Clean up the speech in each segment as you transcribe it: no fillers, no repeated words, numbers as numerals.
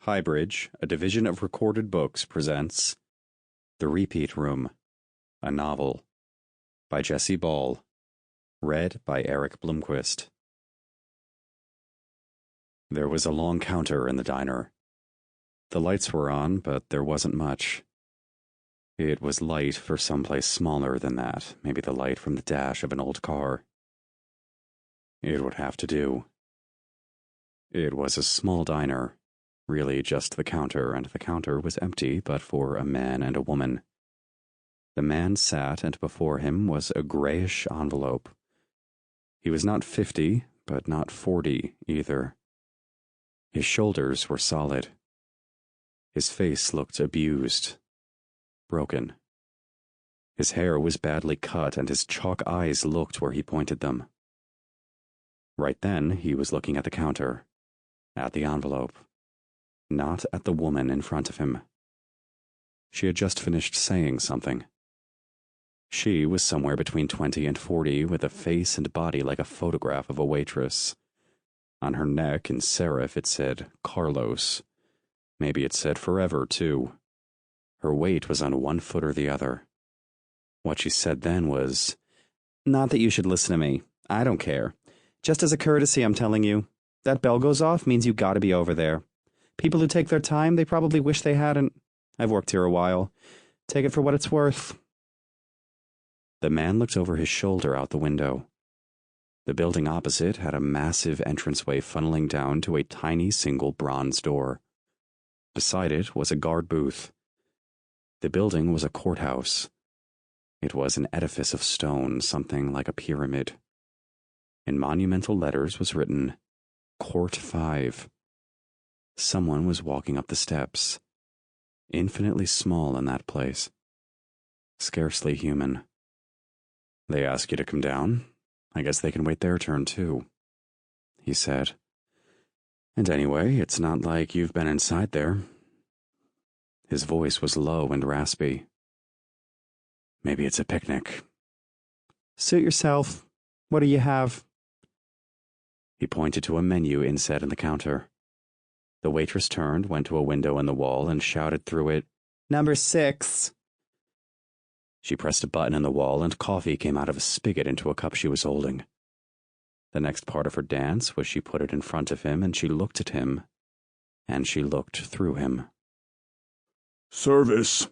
HighBridge, a division of Recorded Books, presents The Repeat Room, a novel, by Jesse Ball, read by Erik Bloomquist. There was a long counter in the diner. The lights were on, but there wasn't much. It was light for someplace smaller than that, maybe the light from the dash of an old car. It would have to do. It was a small diner. Really just the counter, and the counter was empty but for a man and a woman. The man sat, and before him was a grayish envelope. He was not 50, but not 40 either. His shoulders were solid. His face looked abused, broken. His hair was badly cut, and his chalk eyes looked where he pointed them. Right then, he was looking at the counter, at the envelope. Not at the woman in front of him. She had just finished saying something. She was somewhere between 20 and 40, with a face and body like a photograph of a waitress. On her neck, in serif, it said Carlos. Maybe it said forever, too. Her weight was on one foot or the other. What she said then was, "Not that you should listen to me. I don't care. Just as a courtesy, I'm telling you. That bell goes off means you gotta be over there. People who take their time, they probably wish they hadn't. I've worked here a while. Take it for what it's worth." The man looked over his shoulder out the window. The building opposite had a massive entranceway funneling down to a tiny single bronze door. Beside it was a guard booth. The building was a courthouse. It was an edifice of stone, something like a pyramid. In monumental letters was written, Court 5. Someone was walking up the steps. Infinitely small in that place. Scarcely human. "They ask you to come down? I guess they can wait their turn too," he said. "And anyway, it's not like you've been inside there." His voice was low and raspy. "Maybe it's a picnic." "Suit yourself. What do you have?" He pointed to a menu inset in the counter. The waitress turned, went to a window in the wall, and shouted through it, "Number 6. She pressed a button in the wall, and coffee came out of a spigot into a cup she was holding. The next part of her dance was she put it in front of him, and she looked at him, and she looked through him. "Service."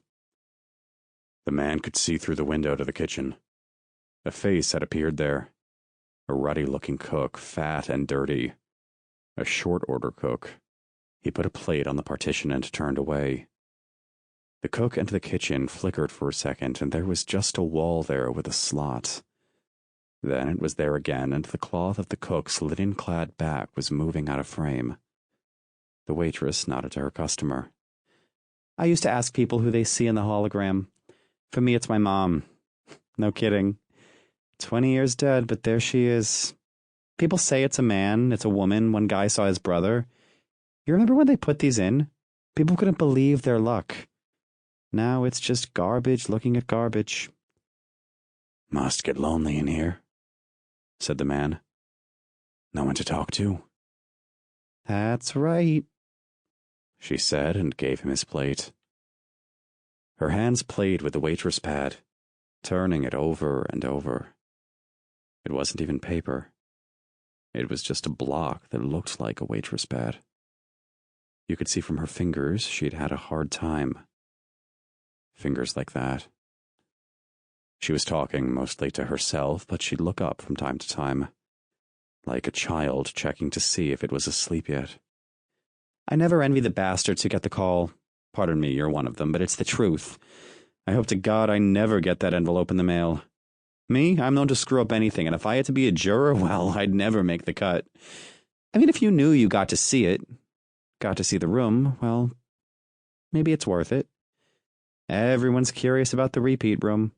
The man could see through the window to the kitchen. A face had appeared there. A ruddy-looking cook, fat and dirty. A short-order cook. He put a plate on the partition and turned away. The cook and the kitchen flickered for a second, and there was just a wall there with a slot. Then it was there again, and the cloth of the cook's linen-clad back was moving out of frame. The waitress nodded to her customer. "I used to ask people who they see in the hologram. For me, it's my mom. No kidding. 20 years dead, but there she is. People say it's a man, it's a woman. One guy saw his brother. You remember when they put these in? People couldn't believe their luck. Now it's just garbage looking at garbage." "Must get lonely in here," said the man. "No one to talk to?" "That's right," she said, and gave him his plate. Her hands played with the waitress pad, turning it over and over. It wasn't even paper. It was just a block that looked like a waitress pad. You could see from her fingers she'd had a hard time. Fingers like that. She was talking mostly to herself, but she'd look up from time to time, like a child checking to see if it was asleep yet. "I never envy the bastards who get the call. Pardon me, you're one of them, but it's the truth. I hope to God I never get that envelope in the mail. Me, I'm known to screw up anything, and if I had to be a juror, well, I'd never make the cut. I mean, if you knew you got to see it, got to see the room, well, maybe it's worth it. Everyone's curious about the repeat room,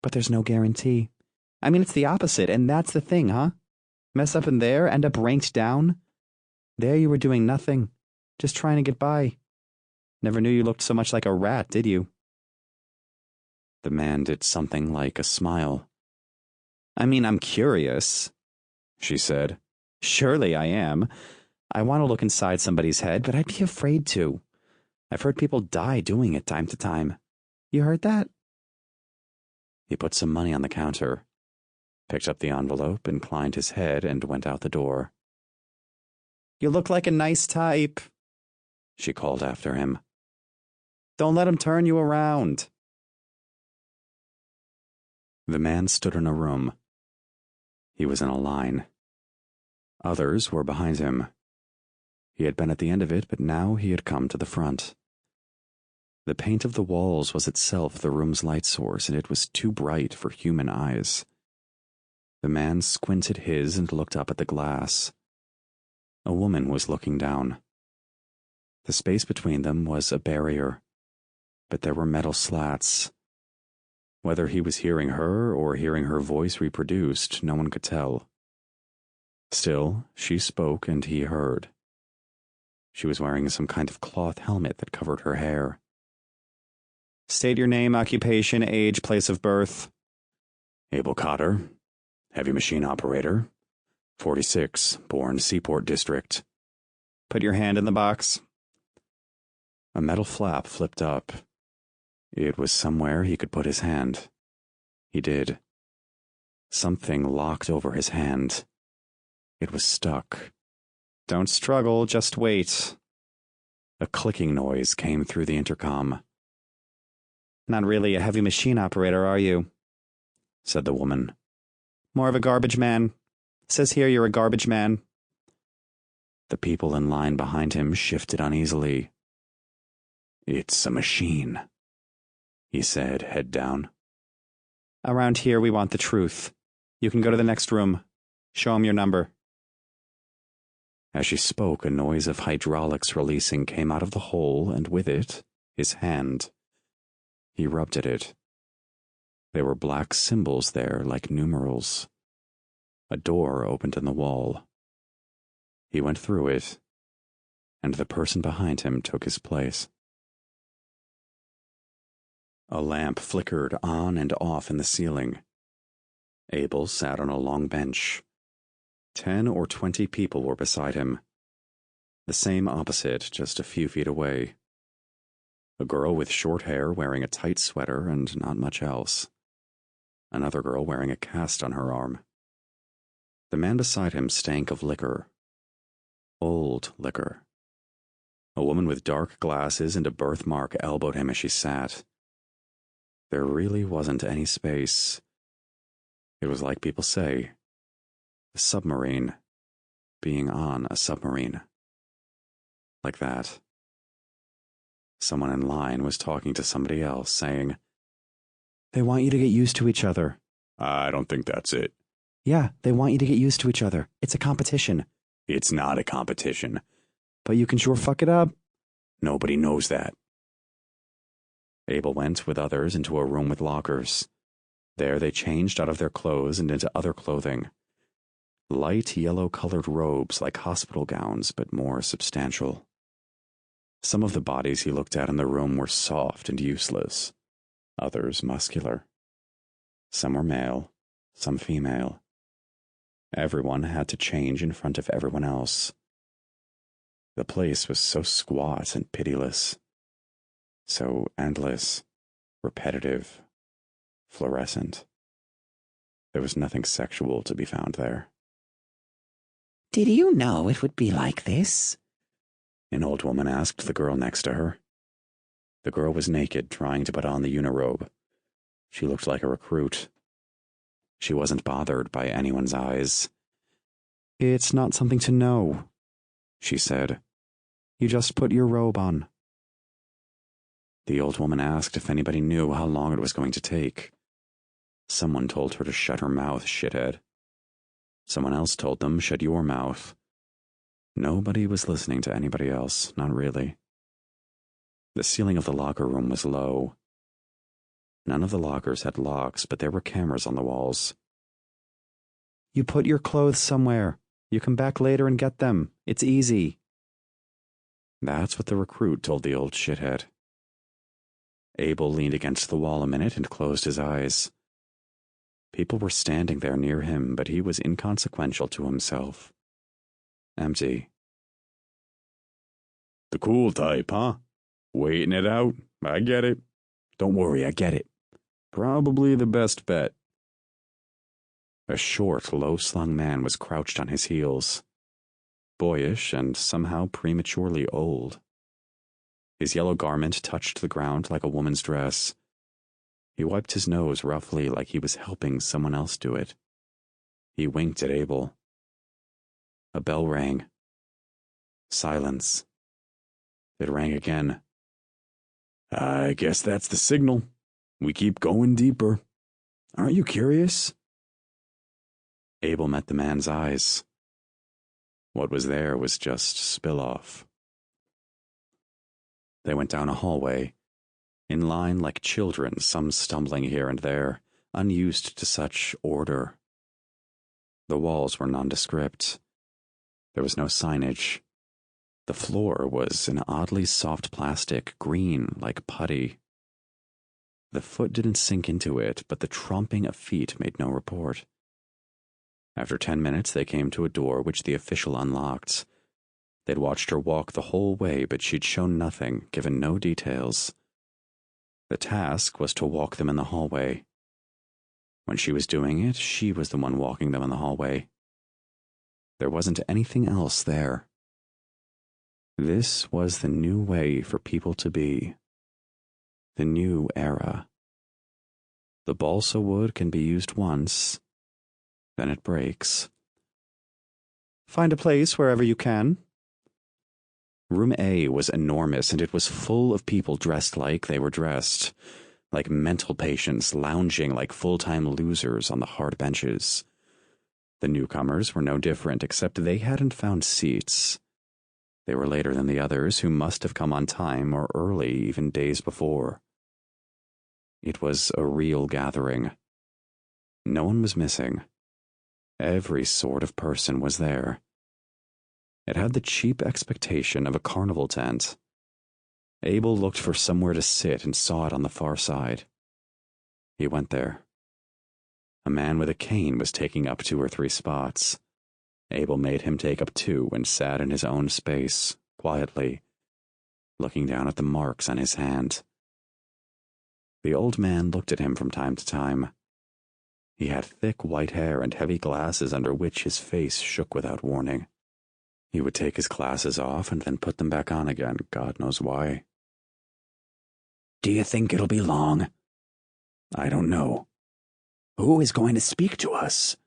but there's no guarantee. I mean, it's the opposite, and that's the thing, huh? Mess up in there, end up ranked down. There you were doing nothing, just trying to get by. Never knew you looked so much like a rat, did you?" The man did something like a smile. "I mean, I'm curious," she said. "Surely I am. I want to look inside somebody's head, but I'd be afraid to. I've heard people die doing it time to time. You heard that? He put some money on the counter, picked up the envelope, inclined his head, and went out the door. You look like a nice type, she called after him. Don't let him turn you around. The man stood in a room. He was in a line. Others were behind him. He had been at the end of it, but now he had come to the front. The paint of the walls was itself the room's light source, and it was too bright for human eyes. The man squinted his and looked up at the glass. A woman was looking down. The space between them was a barrier, but there were metal slats. Whether he was hearing her or hearing her voice reproduced, no one could tell. Still, she spoke and he heard. She was wearing some kind of cloth helmet that covered her hair. State your name, occupation, age, place of birth. Abel Cotter, heavy machine operator, 46, born Seaport District. Put your hand in the box. A metal flap flipped up. It was somewhere he could put his hand. He did. Something locked over his hand. It was stuck. Don't struggle, just wait. A clicking noise came through the intercom. Not really a heavy machine operator, are you? Said the woman. More of a garbage man. Says here you're a garbage man. The people in line behind him shifted uneasily. It's a machine, he said, head down. Around here we want the truth. You can go to the next room. Show him your number. As she spoke, a noise of hydraulics releasing came out of the hole, and with it, his hand. He rubbed at it. There were black symbols there, like numerals. A door opened in the wall. He went through it, and the person behind him took his place. A lamp flickered on and off in the ceiling. Abel sat on a long bench. 10 or 20 people were beside him. The same opposite, just a few feet away. A girl with short hair wearing a tight sweater and not much else. Another girl wearing a cast on her arm. The man beside him stank of liquor. Old liquor. A woman with dark glasses and a birthmark elbowed him as she sat. There really wasn't any space. It was like people say, a submarine, being on a submarine. Like that. Someone in line was talking to somebody else, saying, They want you to get used to each other. I don't think that's it. Yeah, they want you to get used to each other. It's a competition. It's not a competition. But you can sure fuck it up. Nobody knows that. Abel went with others into a room with lockers. There they changed out of their clothes and into other clothing. Light yellow-colored robes like hospital gowns, but more substantial. Some of the bodies he looked at in the room were soft and useless. Others muscular. Some were male, some female. Everyone had to change in front of everyone else. The place was so squat and pitiless. So endless, repetitive, fluorescent. There was nothing sexual to be found there. Did you know it would be like this? An old woman asked the girl next to her. The girl was naked, trying to put on the unirobe. She looked like a recruit. She wasn't bothered by anyone's eyes. It's not something to know, she said. You just put your robe on. The old woman asked if anybody knew how long it was going to take. Someone told her to shut her mouth, shithead. Someone else told them, shut your mouth. Nobody was listening to anybody else, not really. The ceiling of the locker room was low. None of the lockers had locks, but there were cameras on the walls. You put your clothes somewhere. You come back later and get them. It's easy. That's what the recruit told the old shithead. Abel leaned against the wall a minute and closed his eyes. People were standing there near him, but he was inconsequential to himself. Empty. The cool type, huh? Waiting it out. I get it. Don't worry, I get it. Probably the best bet. A short, low-slung man was crouched on his heels, boyish and somehow prematurely old. His yellow garment touched the ground like a woman's dress. He wiped his nose roughly like he was helping someone else do it. He winked at Abel. A bell rang. Silence. It rang again. I guess that's the signal. We keep going deeper. Aren't you curious? Abel met the man's eyes. What was there was just spill-off. They went down a hallway, in line like children, some stumbling here and there, unused to such order. The walls were nondescript. There was no signage. The floor was an oddly soft plastic, green like putty. The foot didn't sink into it, but the tromping of feet made no report. After 10 minutes, they came to a door which the official unlocked. They'd watched her walk the whole way, but she'd shown nothing, given no details. The task was to walk them in the hallway. When she was doing it, she was the one walking them in the hallway. There wasn't anything else there. This was the new way for people to be. The new era. The balsa wood can be used once, then it breaks. Find a place wherever you can. Room A was enormous, and it was full of people dressed like they were dressed, like mental patients lounging like full-time losers on the hard benches. The newcomers were no different, except they hadn't found seats. They were later than the others, who must have come on time or early, even days before. It was a real gathering. No one was missing. Every sort of person was there. It had the cheap expectation of a carnival tent. Abel looked for somewhere to sit and saw it on the far side. He went there. A man with a cane was taking up 2 or 3 spots. Abel made him take up 2 and sat in his own space, quietly, looking down at the marks on his hand. The old man looked at him from time to time. He had thick white hair and heavy glasses under which his face shook without warning. He would take his glasses off and then put them back on again, God knows why. Do you think it'll be long? I don't know. Who is going to speak to us?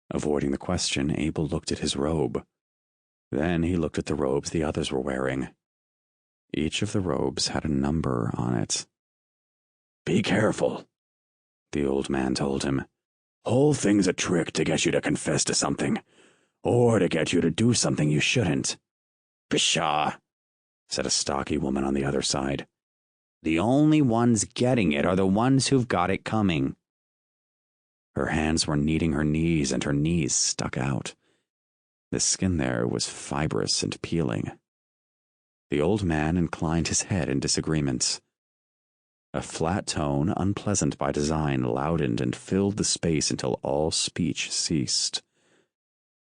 Avoiding the question, Abel looked at his robe. Then he looked at the robes the others were wearing. Each of the robes had a number on it. Be careful, the old man told him. Whole thing's a trick to get you to confess to something, or to get you to do something you shouldn't. Pshaw, said a stocky woman on the other side. The only ones getting it are the ones who've got it coming. Her hands were kneading her knees, and her knees stuck out. The skin there was fibrous and peeling. The old man inclined his head in disagreement. A flat tone, unpleasant by design, loudened and filled the space until all speech ceased.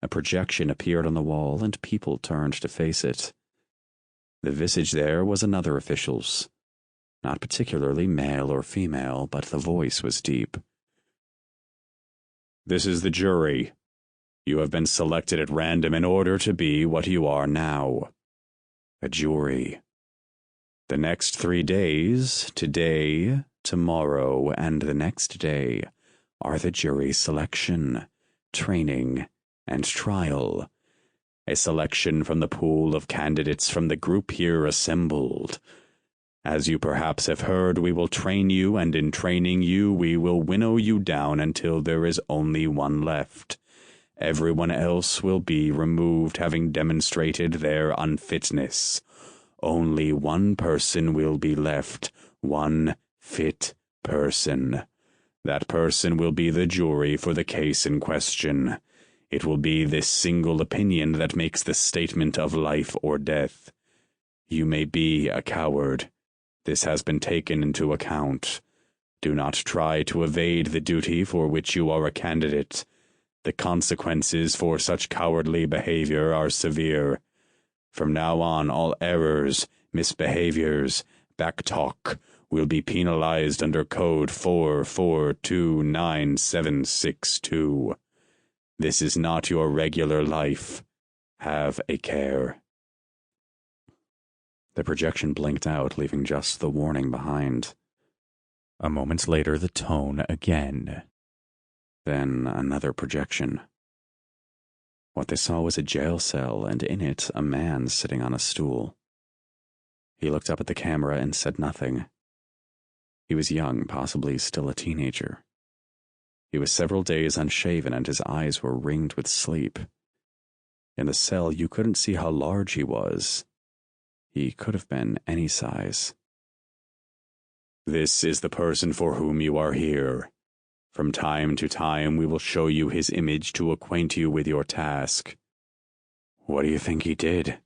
A projection appeared on the wall, and people turned to face it. The visage there was another official's. Not particularly male or female, but the voice was deep. This is the jury. You have been selected at random in order to be what you are now. A jury. The next 3 days, today, tomorrow, and the next day, are the jury selection, training, and trial. A selection from the pool of candidates from the group here assembled. As you perhaps have heard, we will train you, and in training you, we will winnow you down until there is only one left. Everyone else will be removed, having demonstrated their unfitness. Only one person will be left, one fit person. That person will be the jury for the case in question. It will be this single opinion that makes the statement of life or death. You may be a coward. This has been taken into account. Do not try to evade the duty for which you are a candidate. The consequences for such cowardly behavior are severe. From now on, all errors, misbehaviors, backtalk will be penalized under Code 44299762. This is not your regular life. Have a care. The projection blinked out, leaving just the warning behind. A moment later, the tone again. Then another projection. What they saw was a jail cell, and in it a man sitting on a stool. He looked up at the camera and said nothing. He was young, possibly still a teenager. He was several days unshaven, and his eyes were ringed with sleep. In the cell, you couldn't see how large he was. He could have been any size. This is the person for whom you are here. From time to time, we will show you his image to acquaint you with your task. What do you think he did?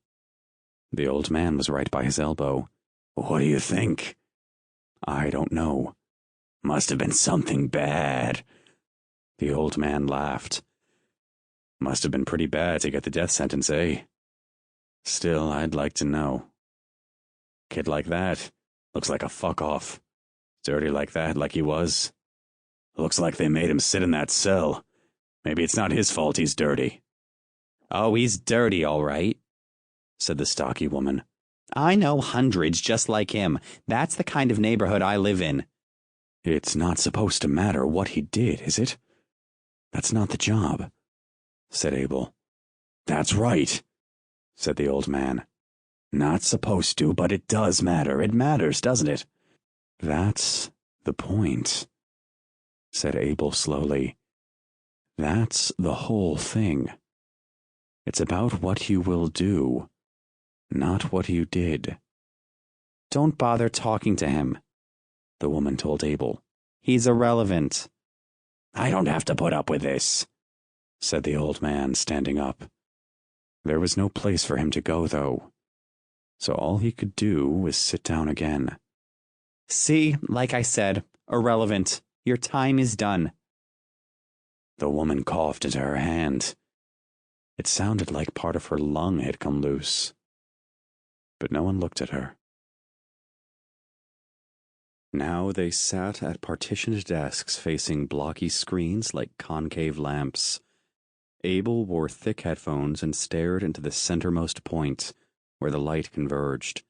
The old man was right by his elbow. What do you think? I don't know. Must have been something bad. The old man laughed. Must have been pretty bad to get the death sentence, eh? Still, I'd like to know. Kid like that looks like a fuck-off. Dirty like that, like he was. Looks like they made him sit in that cell. Maybe it's not his fault he's dirty. Oh, he's dirty, all right, said the stocky woman. I know hundreds just like him. That's the kind of neighborhood I live in. It's not supposed to matter what he did, is it? That's not the job, said Abel. That's right, said the old man. Not supposed to, but it does matter. It matters, doesn't it? That's the point, said Abel slowly. That's the whole thing. It's about what you will do, not what you did. Don't bother talking to him, the woman told Abel. He's irrelevant. I don't have to put up with this, said the old man, standing up. There was no place for him to go, though, so all he could do was sit down again. See, like I said, irrelevant. Your time is done. The woman coughed into her hand. It sounded like part of her lung had come loose. But no one looked at her. Now they sat at partitioned desks facing blocky screens like concave lamps. Abel wore thick headphones and stared into the centermost point, where the light converged.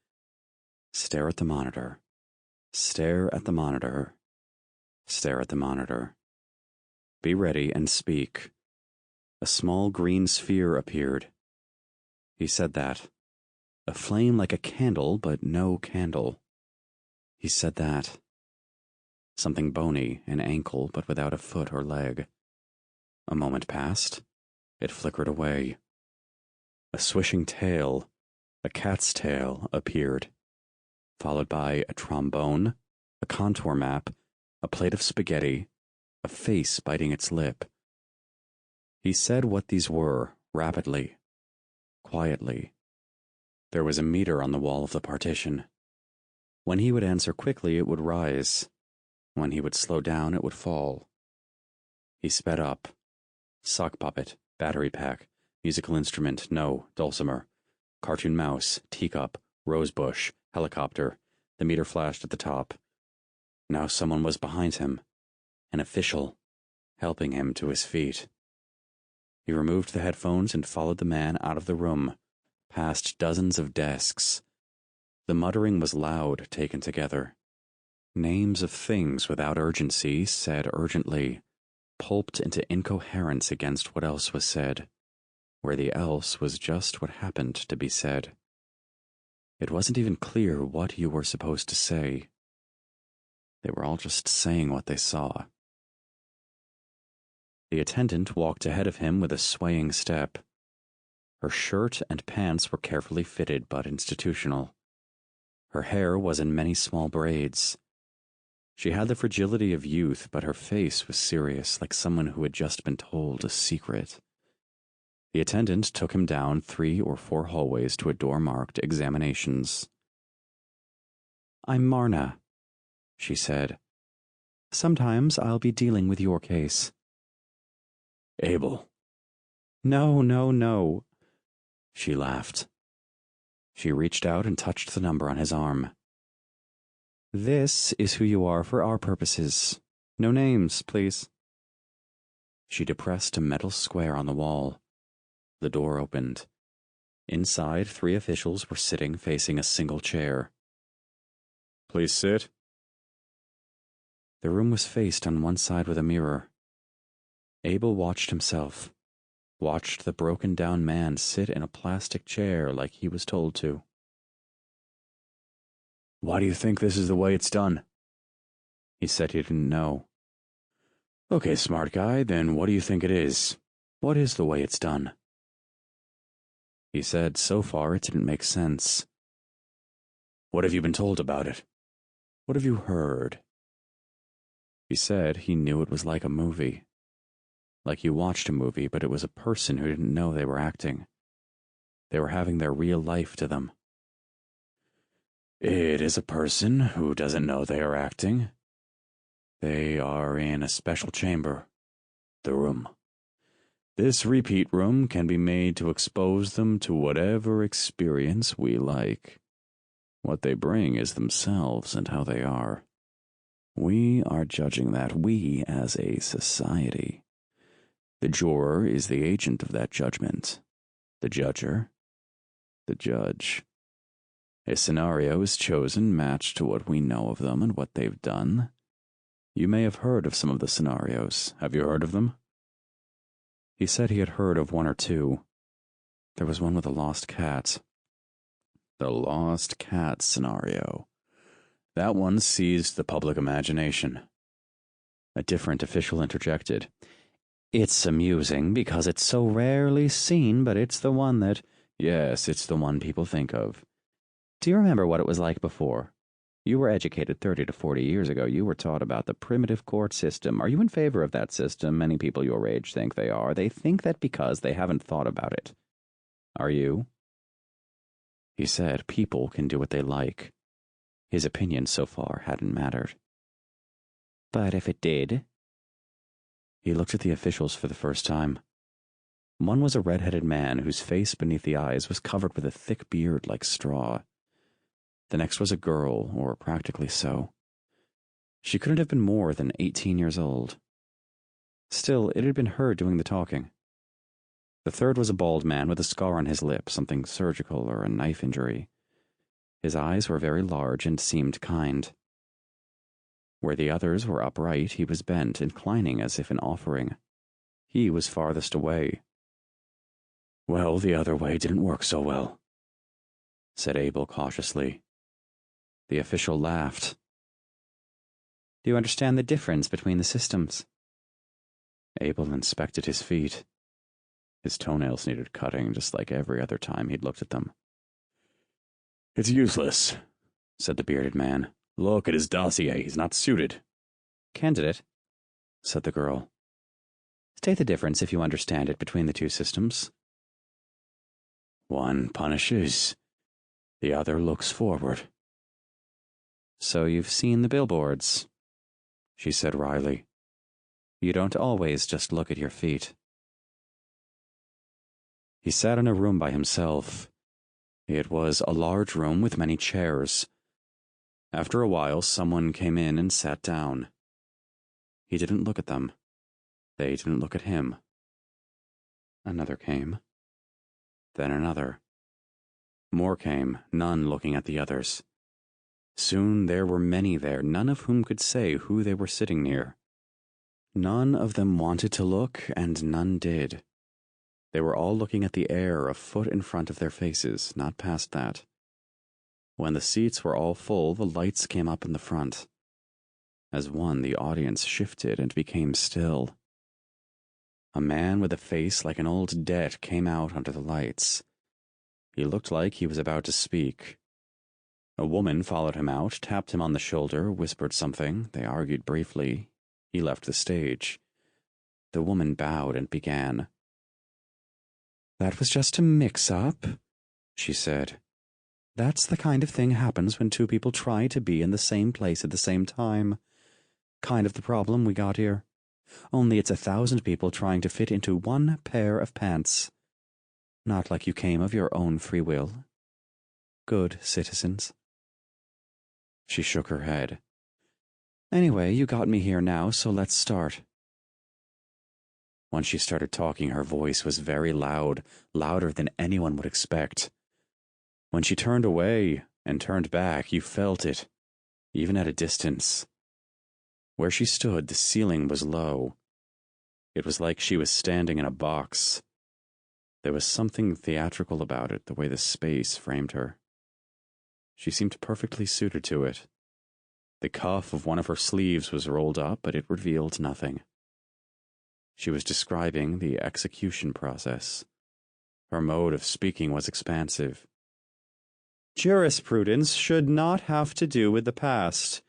Stare at the monitor. Stare at the monitor. Stare at the monitor. Be ready and speak. A small green sphere appeared. He said that. A flame like a candle, but no candle. He said that. Something bony, an ankle, but without a foot or leg. A moment passed. It flickered away. A swishing tail, a cat's tail, appeared, followed by a trombone, a contour map, a plate of spaghetti, a face biting its lip. He said what these were, rapidly, quietly. There was a meter on the wall of the partition. When he would answer quickly, it would rise. When he would slow down, it would fall. He sped up. Sock puppet, battery pack, musical instrument, no, dulcimer, cartoon mouse, teacup, rosebush, helicopter. The meter flashed at the top. Now someone was behind him, an official, helping him to his feet. He removed the headphones and followed the man out of the room, past dozens of desks. The muttering was loud, taken together. Names of things without urgency, said urgently, pulped into incoherence against what else was said, where the else was just what happened to be said. It wasn't even clear what you were supposed to say. They were all just saying what they saw. The attendant walked ahead of him with a swaying step. Her shirt and pants were carefully fitted but institutional. Her hair was in many small braids. She had the fragility of youth, but her face was serious, like someone who had just been told a secret. The attendant took him down 3 or 4 hallways to a door marked examinations. I'm Marna, she said. Sometimes I'll be dealing with your case. Abel. No, no, no. She laughed. She reached out and touched the number on his arm. "This is who you are for our purposes. No names, please." She depressed a metal square on the wall. The door opened. Inside, 3 officials were sitting facing a single chair. "Please sit." The room was faced on one side with a mirror. Abel watched himself, watched the broken-down man sit in a plastic chair like he was told to. "Why do you think this is the way it's done?" He said he didn't know. "Okay, smart guy, then what do you think it is? What is the way it's done?" He said so far it didn't make sense. "What have you been told about it? What have you heard?" He said he knew it was like a movie. Like you watched a movie, but it was a person who didn't know they were acting. They were having their real life to them. "It is a person who doesn't know they are acting. They are in a special chamber, the room. This repeat room can be made to expose them to whatever experience we like. What they bring is themselves and how they are. We are judging that, we as a society. The juror is the agent of that judgment. The judger, the judge. A scenario is chosen matched to what we know of them and what they've done. You may have heard of some of the scenarios. Have you heard of them?" He said he had heard of 1 or 2. There was one with a lost cat. The lost cat scenario. That one seized the public imagination. A different official interjected. "It's amusing because it's so rarely seen, but it's the one that—" "Yes, it's the one people think of. Do you remember what it was like before? You were educated 30 to 40 years ago. You were taught about the primitive court system. Are you in favor of that system? Many people your age think they are. They think that because they haven't thought about it. Are you?" He said people can do what they like. His opinion so far hadn't mattered. "But if it did?" He looked at the officials for the first time. One was a red-headed man whose face beneath the eyes was covered with a thick beard like straw. The next was a girl, or practically so. She couldn't have been more than 18 years old. Still, it had been her doing the talking. The third was a bald man with a scar on his lip, something surgical or a knife injury. His eyes were very large and seemed kind. Where the others were upright, he was bent, inclining as if in offering. He was farthest away. "Well, the other way didn't work so well," said Abel cautiously. The official laughed. "Do you understand the difference between the systems?" Abel inspected his feet. His toenails needed cutting, just like every other time he'd looked at them. "It's useless," said the bearded man. "Look at his dossier. He's not suited." "Candidate," said the girl. "State the difference, if you understand it, between the 2 systems." "One punishes. The other looks forward." "So you've seen the billboards," she said wryly. "You don't always just look at your feet." He sat in a room by himself. It was a large room with many chairs. After a while, someone came in and sat down. He didn't look at them. They didn't look at him. Another came. Then another. More came, none looking at the others. Soon there were many there, none of whom could say who they were sitting near. None of them wanted to look, and none did. They were all looking at the air a foot in front of their faces, not past that. When the seats were all full, the lights came up in the front. As one, the audience shifted and became still. A man with a face like an old debt came out under the lights. He looked like he was about to speak. A woman followed him out, tapped him on the shoulder, whispered something. They argued briefly. He left the stage. The woman bowed and began. "That was just a mix-up," she said. "That's the kind of thing happens when 2 people try to be in the same place at the same time. Kind of the problem we got here. Only it's 1,000 people trying to fit into 1 pair of pants. Not like you came of your own free will." good citizens. She shook her head. Anyway, you got me here now, so let's start. Once she started talking, her voice was very loud, louder than anyone would expect. When she turned away and turned back, you felt it, even at a distance. Where she stood, the ceiling was low. It was like she was standing in a box. There was something theatrical about it, the way the space framed her. She seemed perfectly suited to it. The cuff of one of her sleeves was rolled up, but it revealed nothing. She was describing the execution process. Her mode of speaking was expansive. Jurisprudence should not have to do with the past.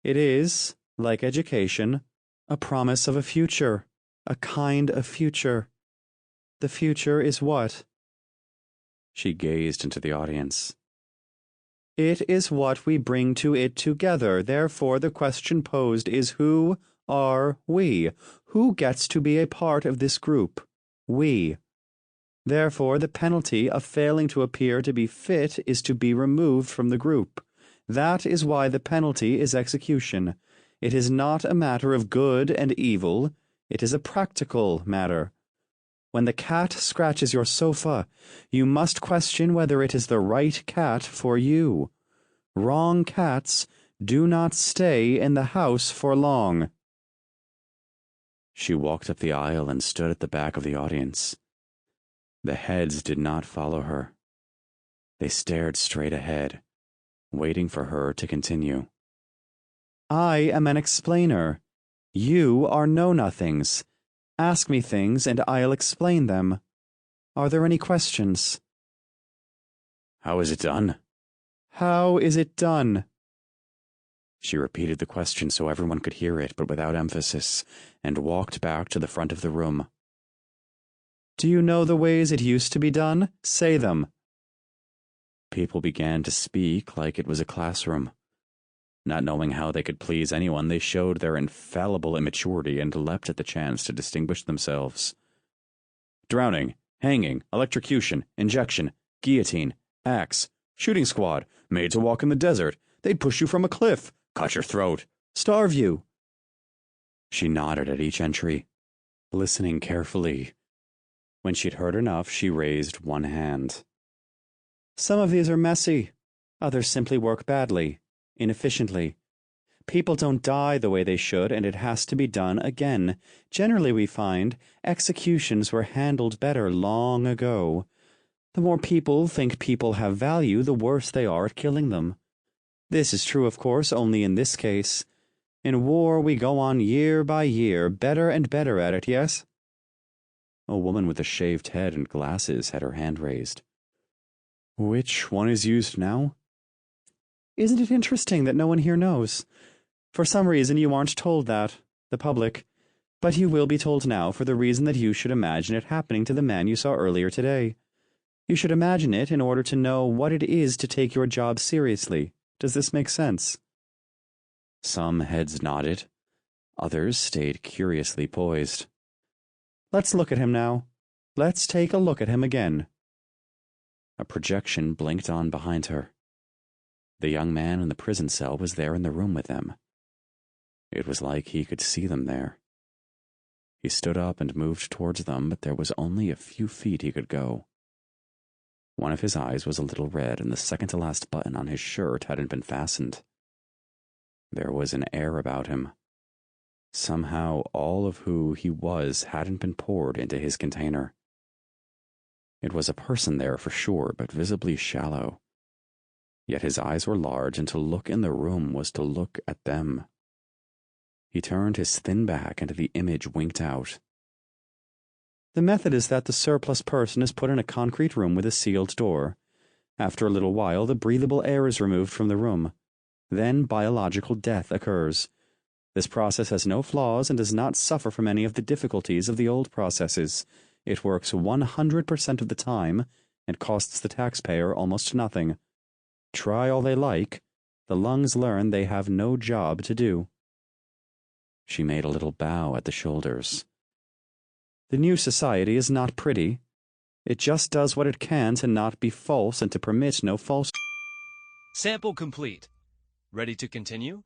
It is, like education, a promise of a future, a kind of future. The future is what? She gazed into the audience. It is what we bring to it together. Therefore, the question posed is, who are we? Who gets to be a part of this group? We. Therefore, the penalty of failing to appear to be fit is to be removed from the group. That is why the penalty is execution. It is not a matter of good and evil. It is a practical matter. When the cat scratches your sofa, you must question whether it is the right cat for you. Wrong cats do not stay in the house for long. She walked up the aisle and stood at the back of the audience. The heads did not follow her. They stared straight ahead, waiting for her to continue. I am an explainer. You are know-nothings. Ask me things and I'll explain them. Are there any questions? How is it done? How is it done? She repeated the question so everyone could hear it, but without emphasis, and walked back to the front of the room. Do you know the ways it used to be done? Say them. People began to speak like it was a classroom. Not knowing how they could please anyone, they showed their infallible immaturity and leapt at the chance to distinguish themselves. Drowning, hanging, electrocution, injection, guillotine, axe, shooting squad, made to walk in the desert. They'd push you from a cliff, cut your throat, starve you. She nodded at each entry, listening carefully. When she'd heard enough, she raised one hand. Some of these are messy. Others simply work badly. Inefficiently. People don't die the way they should, and it has to be done again. Generally, we find executions were handled better long ago. The more people think people have value, the worse they are at killing them. This is true, of course, only in this case. In war, we go on year by year, better and better at it, yes? A woman with a shaved head and glasses had her hand raised. Which one is used now? Isn't it interesting that no one here knows? For some reason you aren't told that, the public. But you will be told now for the reason that you should imagine it happening to the man you saw earlier today. You should imagine it in order to know what it is to take your job seriously. Does this make sense? Some heads nodded. Others stayed curiously poised. Let's look at him now. Let's take a look at him again. A projection blinked on behind her. The young man in the prison cell was there in the room with them. It was like he could see them there. He stood up and moved towards them, but there was only a few feet he could go. One of his eyes was a little red, and the second-to-last button on his shirt hadn't been fastened. There was an air about him. Somehow all of who he was hadn't been poured into his container. It was a person there for sure, but visibly shallow. Yet his eyes were large, and to look in the room was to look at them. He turned his thin back, and the image winked out. The method is that the surplus person is put in a concrete room with a sealed door. After a little while, the breathable air is removed from the room. Then biological death occurs. This process has no flaws and does not suffer from any of the difficulties of the old processes. It works 100% of the time and costs the taxpayer almost nothing. Try all they like, the lungs learn they have no job to do. She made a little bow at the shoulders. The new society is not pretty. It just does what it can to not be false and to permit no false. Sample complete. Ready to continue?